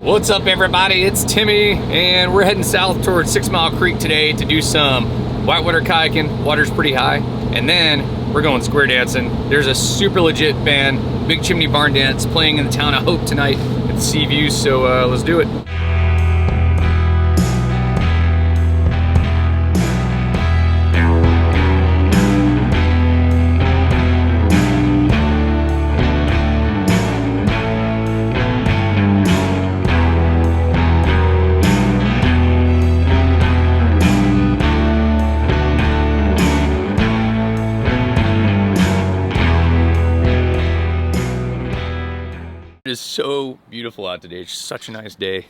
What's up, everybody? It's Timmy, and we're heading south towards 6 Mile Creek today to do some whitewater kayaking. Water's pretty high, and then we're going square dancing. There's a super legit band, Big Chimney Barn Dance, playing in the town of Hope tonight at Seaview, so let's do it. It is so beautiful out today. It's such a nice day,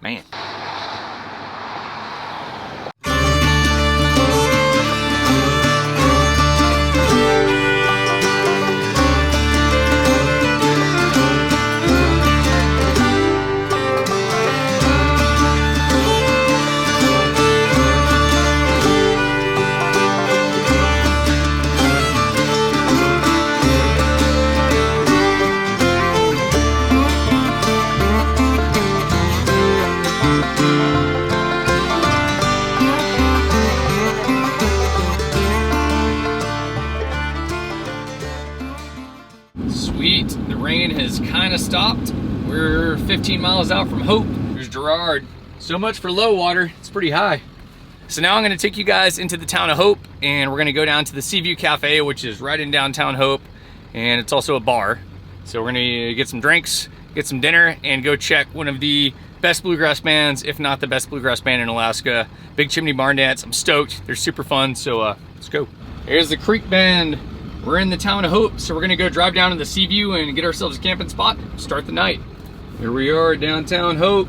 man. Sweet, the rain has kind of stopped. We're 15 miles out from Hope. There's Gerard. So much for low water, it's pretty high. So now I'm gonna take you guys into the town of Hope, and we're gonna go down to the Seaview Cafe, which is right in downtown Hope, and it's also a bar. So we're gonna get some drinks, get some dinner, and go check one of the best bluegrass bands, if not the best bluegrass band in Alaska, Big Chimney Barn Dance. I'm stoked, they're super fun, so let's go. Here's the Creek Band. We're in the town of Hope, so we're gonna go drive down to the Seaview and get ourselves a camping spot, start the night. Here we are, downtown Hope.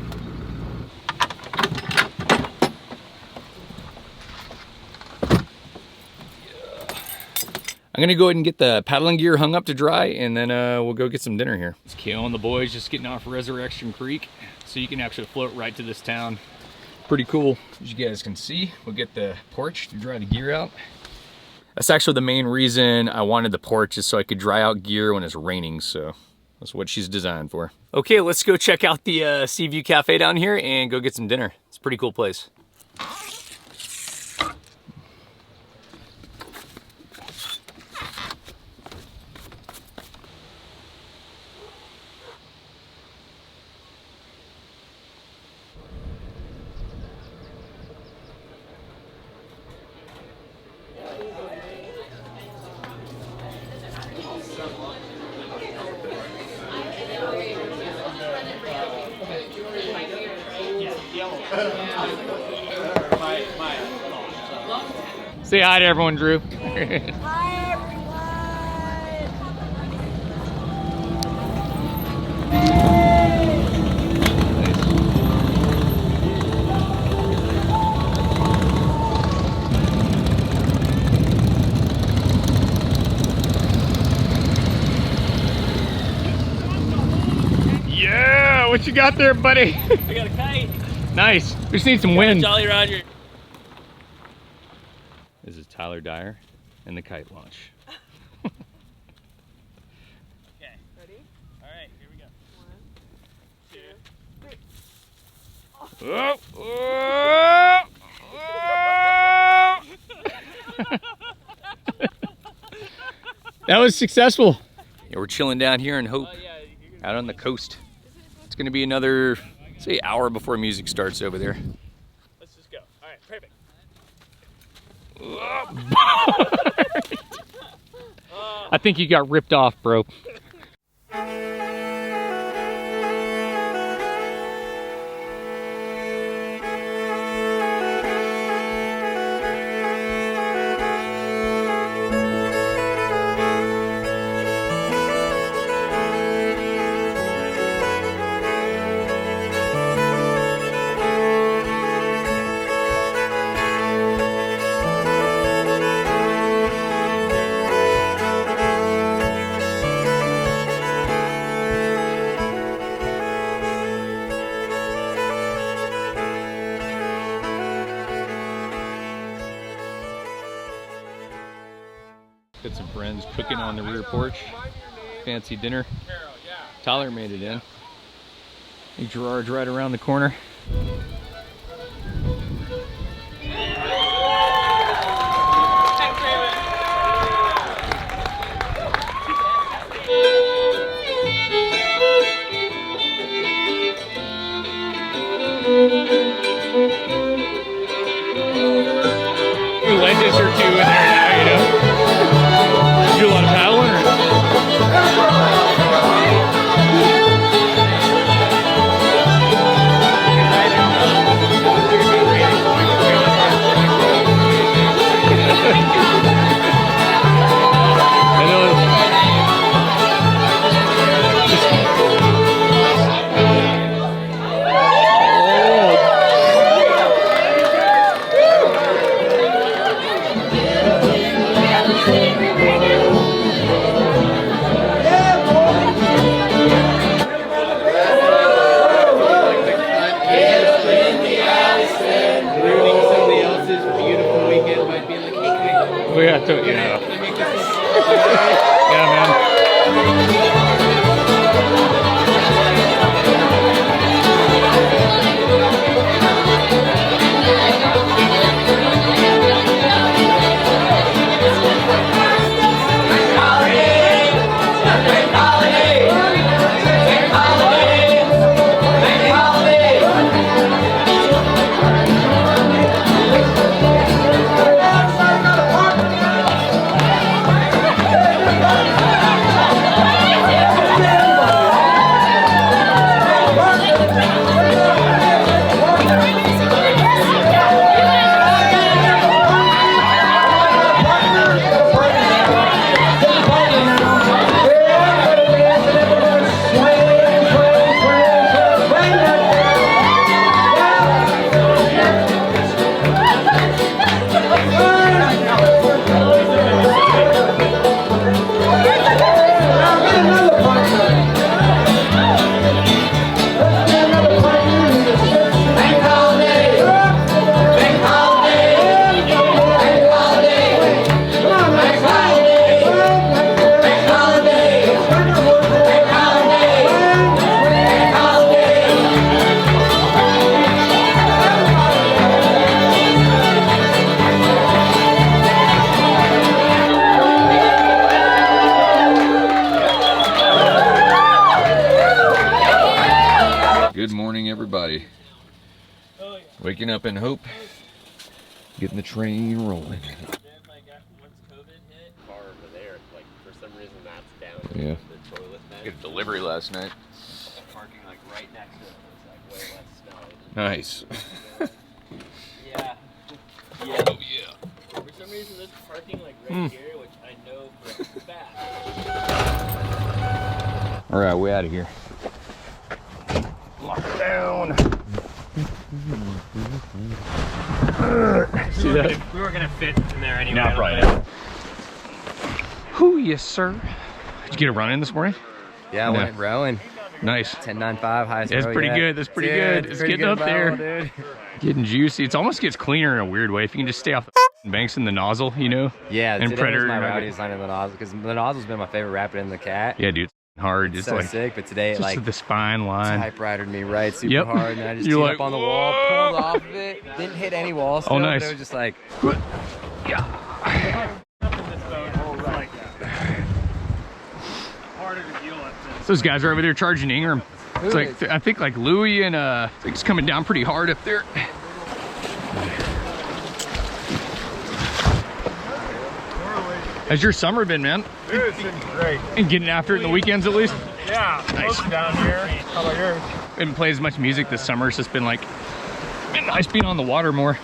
I'm gonna go ahead and get the paddling gear hung up to dry, and then we'll go get some dinner here. It's Kale and the boys just getting off Resurrection Creek, so you can actually float right to this town. Pretty cool. As you guys can see, we'll get the porch to dry the gear out. That's actually the main reason I wanted the porch, is so I could dry out gear when it's raining, so that's what she's designed for. Okay, let's go check out the Seaview Cafe down here and go get some dinner. It's a pretty cool place. Say hi to everyone, Drew. Hi, everyone. Yeah, what you got there, buddy? I got a kite. Nice. We just need some wind. Jolly Roger. This is Tyler Dyer and the kite launch. Okay. Ready? All right, here we go. 1, 2, 3. That was successful. Yeah, we're chilling down here in Hope, out on the coast. It's gonna be another, say, hour before music starts over there. Let's just go. All right, perfect. I think you got ripped off, bro. Got some friends cooking on the rear porch. Fancy dinner. Tyler made it in. Hey, Gerard's right around the corner. Lenses or two in there now, you know. You do a lot of paddling or? Yeah. Yeah, man. Good morning, everybody. Waking up in hope, getting the train rolling. Yeah. Got a delivery last night. Parking like right next to it, so it's like way less snow. Nice. Yeah. Yeah. Oh yeah. For some reason, this parking like right here, which I know for a fact. All right, we out of here. Lock down. See that? We were gonna fit in there anyway. Now probably not. Whoo, yes, sir. Did you get a run in this morning? Yeah, I No. went rowing. Nice. 10.95 highest That's row pretty yet. good. That's pretty Dude, good. It's pretty getting good up there. bottle, dude. Getting juicy. It almost gets cleaner in a weird way if you can just stay off the banks in the nozzle, you know? Yeah, And today Predator. was my and rowdy everything. design in the nozzle because the nozzle's been my favorite rapid in the cat. Yeah, dude. It's hard. It's It's so like sick, but today it just like the spine line. typewritered me right super Yep. hard, and I just You're teed like, up on the wall, whoa. pulled off of it, didn't hit any walls. Oh, Still, nice. But it was just like, Yeah. Harder to deal with. Those guys are over there charging Ingram. It's like, I think like Louie and I think it's coming down pretty hard up there. How's your summer been, man? Dude, it's been great. And getting after it in the weekends at least? Yeah, Nice. down here. How about yours? Didn't play as much music this summer. It's just been like, been nice being on the water more.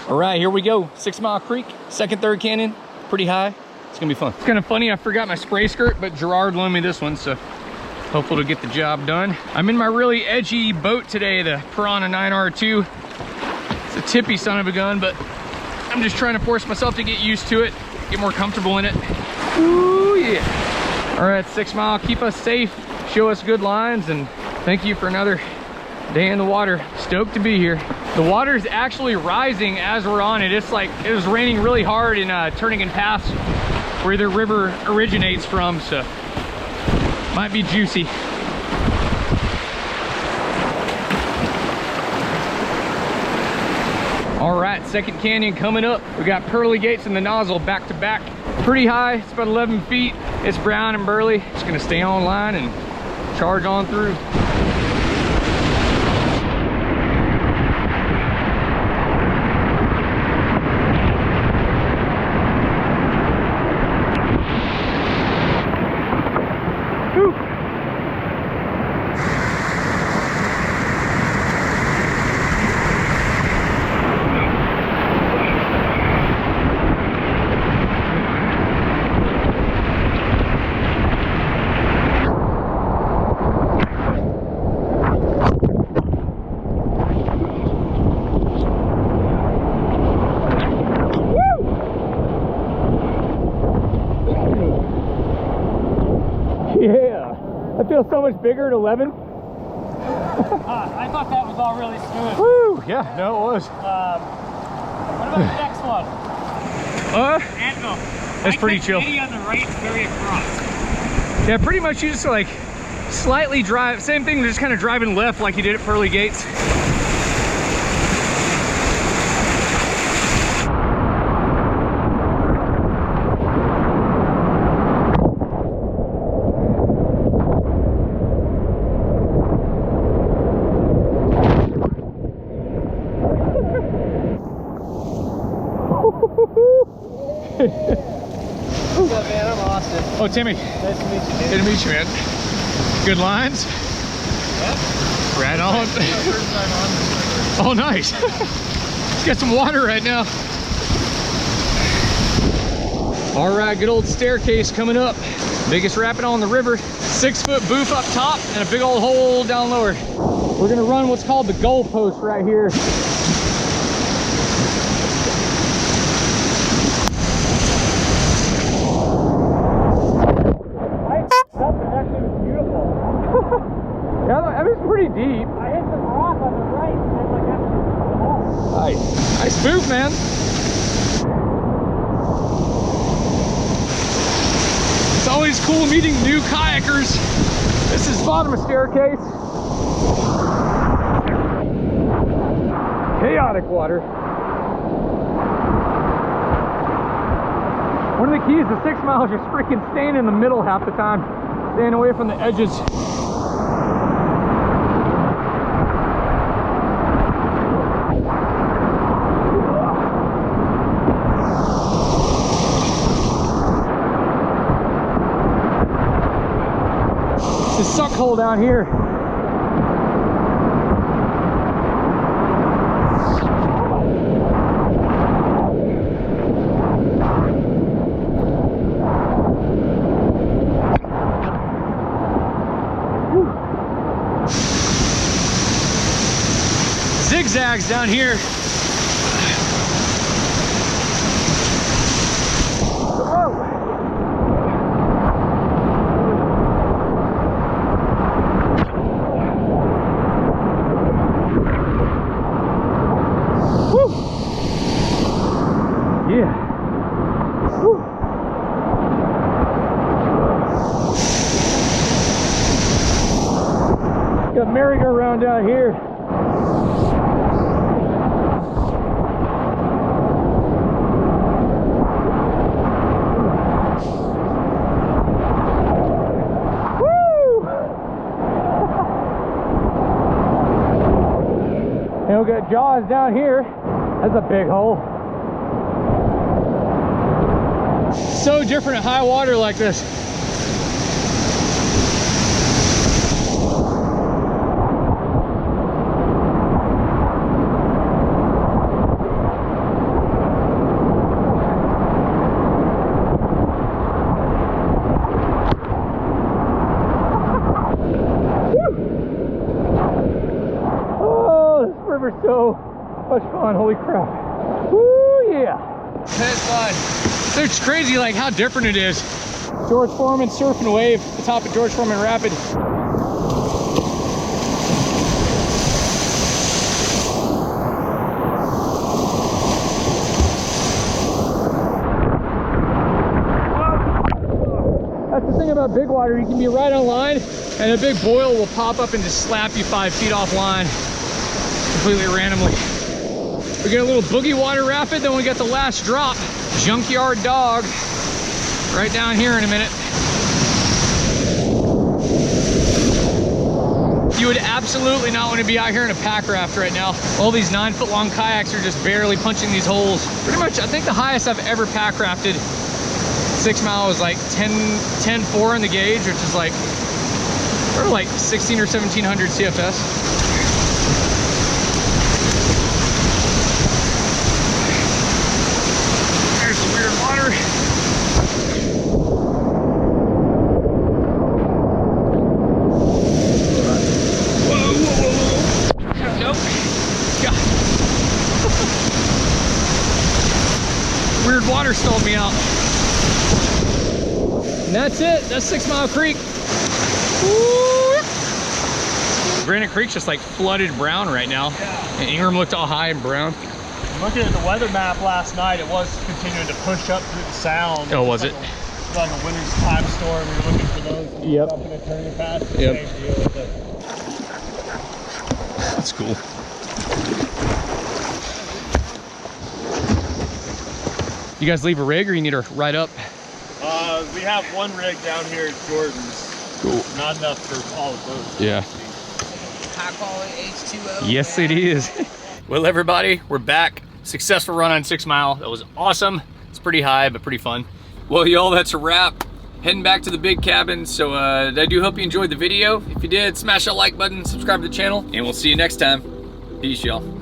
All right, here we go. 6 Mile Creek, second, third canyon, pretty high. It's gonna be fun. It's kind of funny, I forgot my spray skirt, but Gerard loaned me this one, so hopefully it'll get the job done. I'm in my really edgy boat today, the Piranha 9R2. It's a tippy son of a gun, but I'm just trying to force myself to get used to it, get more comfortable in it. Ooh, yeah. All right, 6 Mile, keep us safe, show us good lines, and thank you for another day in the water. Stoked to be here. The water is actually rising as we're on it. It's like, it was raining really hard in Turning and Pass, where the river originates from, so might be juicy. All right, second canyon coming up. We got pearly gates in the nozzle back to back. Pretty high, it's about 11 feet. It's brown and burly. Just gonna stay online and charge on through. Yeah, I feel so much bigger at 11. I thought that was all really smooth. Woo! Yeah, no, it was. What about the next one? Anvil. That's pretty chill. 80 on the right, very across. Yeah, pretty much you just like slightly drive, same thing, just kind of driving left like you did at Pearly Gates. What's up, man? I'm Austin. Oh, Timmy. Nice to meet you, dude. Good to meet you, man. Good lines? Yep. Right on. First time on this river. Oh, nice. Let's get some water right now. All right, good old staircase coming up. Biggest rapid on the river. 6-foot booth up top and a big old hole down lower. We're gonna run what's called the goal post right here. Yeah, that was pretty deep. I hit the rock on the right and then like after the hole. Nice booth, man. It's always cool meeting new kayakers. This is bottom of staircase. Chaotic water. One of the keys to 6 miles is freaking staying in the middle half the time. Staying away from the edges. It's a suck hole down here. Zigzags down here. Yeah. Whew. Got merry-go-round down here. And we got Jaws down here. That's a big hole. So different at high water like this. Oh, this river's so much fun, holy crap. Woo, yeah. It's fun. It's crazy like how different it is. George Foreman surf and wave at the top of George Foreman Rapid. That's the thing about big water, you can be right on line and a big boil will pop up and just slap you 5 feet off line completely randomly. We get a little boogie water rapid, then we got the last drop. Junkyard Dog, right down here in a minute. You would absolutely not want to be out here in a pack raft right now. All these 9-foot long kayaks are just barely punching these holes. Pretty much, I think the highest I've ever pack rafted 6 mile was like 10.4 in the gauge, which is like, or like 16 or 1700 CFS. There's the weird water. Weird water stalled me out. And that's it. That's 6 Mile Creek. Woo! Granite Creek's just like flooded brown right now. Yeah. And Ingram looked all high and brown. Looking at the weather map last night, it was continuing to push up through the sound. Oh, was like it? Like a winter's time storm. You're looking for those. Yep. Up in a turning path. Yep. Same deal with it. That's cool. You guys leave a rig or you need to ride up? We have one rig down here at Jordan's. Cool. Not enough for all the boats. Yeah. High quality H2O. Yes, it is. Well, everybody, we're back. Successful run on 6 Mile. That was awesome. It's pretty high, but pretty fun. Well, y'all, that's a wrap. Heading back to the big cabin. So I do hope you enjoyed the video. If you did, smash that like button, subscribe to the channel, and we'll see you next time. Peace, y'all.